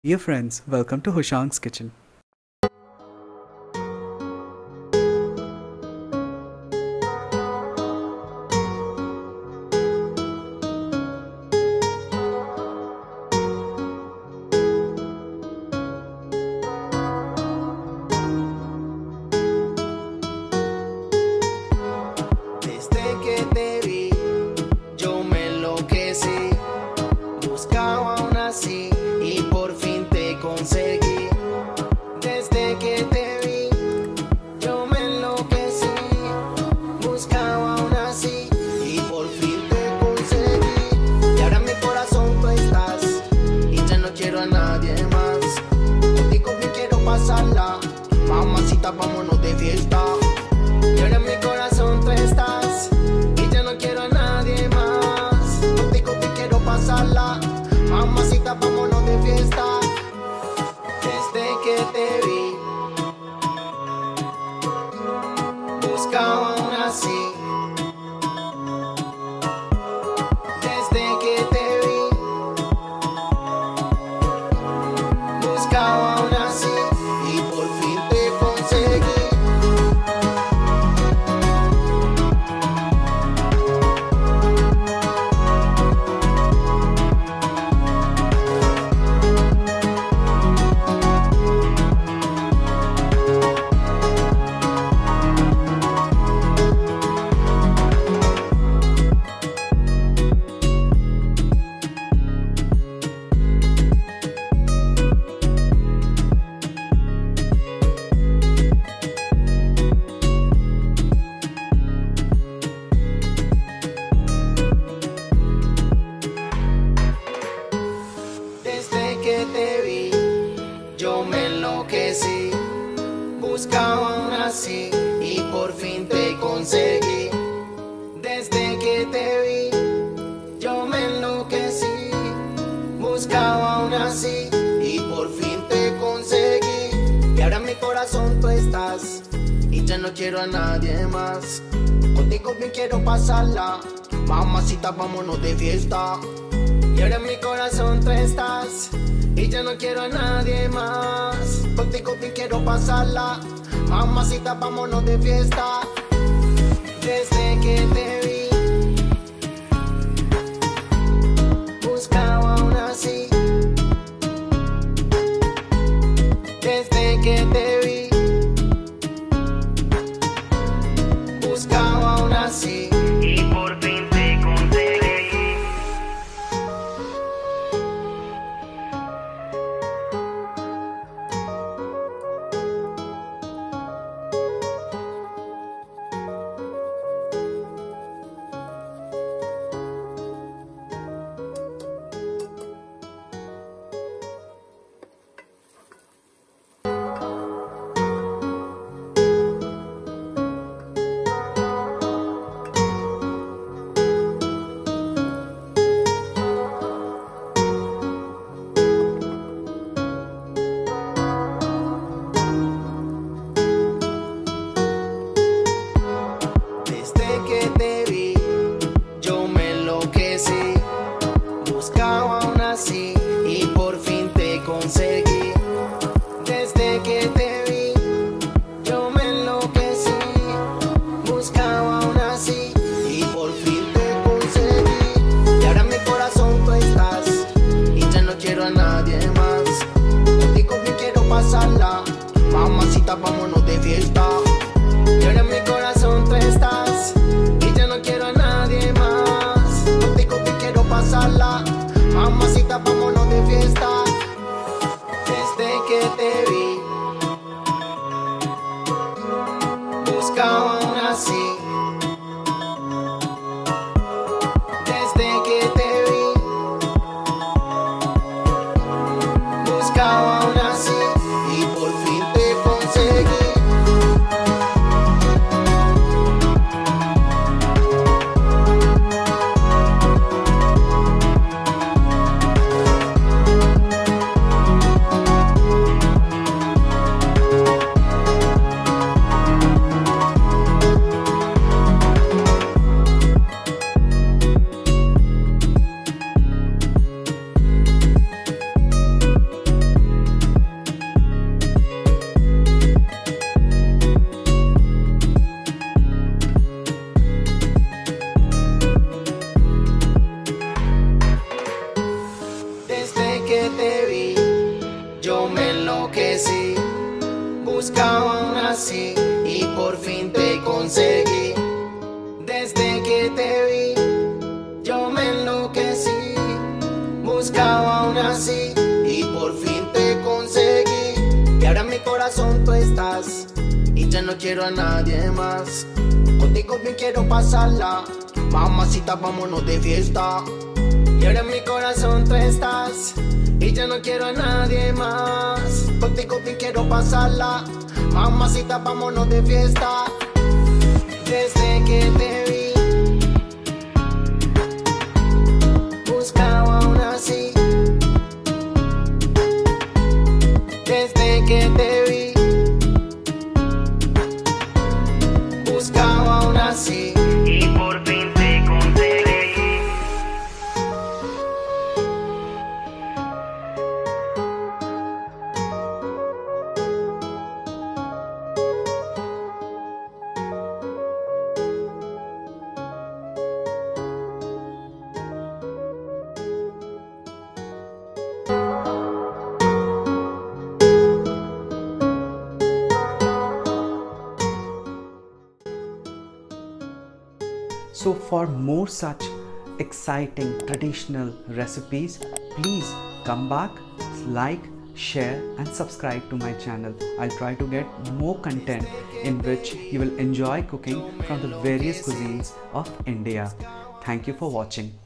Dear friends, welcome to Hoshang's kitchen. Desde que te vi, yo me enloquecí, buscaba aún así y por fin te conseguí. Desde que te vi, yo me enloquecí, buscaba aún así y por fin te conseguí. Y ahora en mi corazón tú estás y ya no quiero a nadie más. Contigo me quiero pasarla, mamacita, vámonos de fiesta. Y ahora en mi corazón tú estás y ya no quiero a nadie más. Contigo me quiero pasarla, mamacita, vámonos de fiesta. Desde que te vi, buscaba aún así. Desde que te vi, buscaba aún así y por fin te conseguí. Desde que te vi, yo me enloquecí, buscaba aún así y por fin te conseguí. Desde que te vi, yo me enloquecí, buscaba aún así y por fin te conseguí. Y ahora en mi corazón tú estás y ya no quiero a nadie más. Contigo bien quiero pasarla, mamacita, vámonos de fiesta. Y ahora en mi corazón tú estás y ya no quiero a nadie más. Contigo bien quiero pasarla, mamacita, vámonos de fiesta. Desde que te vi, buscaba aún así. Desde que te vi, buscaba aún así y por fin te conseguí. Desde que te vi, yo me enloquecí, buscaba aún así y por fin te conseguí. Desde que te vi, yo me enloquecí, buscaba aún así y por fin te conseguí. Y ahora en mi corazón tú estás y ya no quiero a nadie más. Contigo me quiero pasarla, mamacita, vámonos de fiesta. Y ahora en mi corazón tú estás y ya no quiero a nadie más. Contigo me quiero pasarla, mamacita, vámonos de fiesta. Desde que te vi, buscaba aún así. Desde que te vi, buscaba aún así y por fin te conseguí. te vi, yo me enloquecí. Buscaba una así y por fin te conseguí. Desde que te vi, yo me enloquecí. Buscaba una así y por fin te conseguí. Y ahora en mi corazón tú estás y ya no quiero a nadie más. Contigo bien quiero pasarla, mamacita, vámonos de fiesta. Y ahora en mi corazón tú estás y ya no quiero a nadie más. Contigo bien quiero pasarla, mamacita, vámonos de fiesta. Desde que te vi, buscaba una así. Desde que te vi, buscaba una así y por fin te conseguí. So for more such exciting traditional recipes, please come back, like, share and subscribe to my channel. I'll try to get more content in which you will enjoy cooking from the various cuisines of India. Thank you for watching.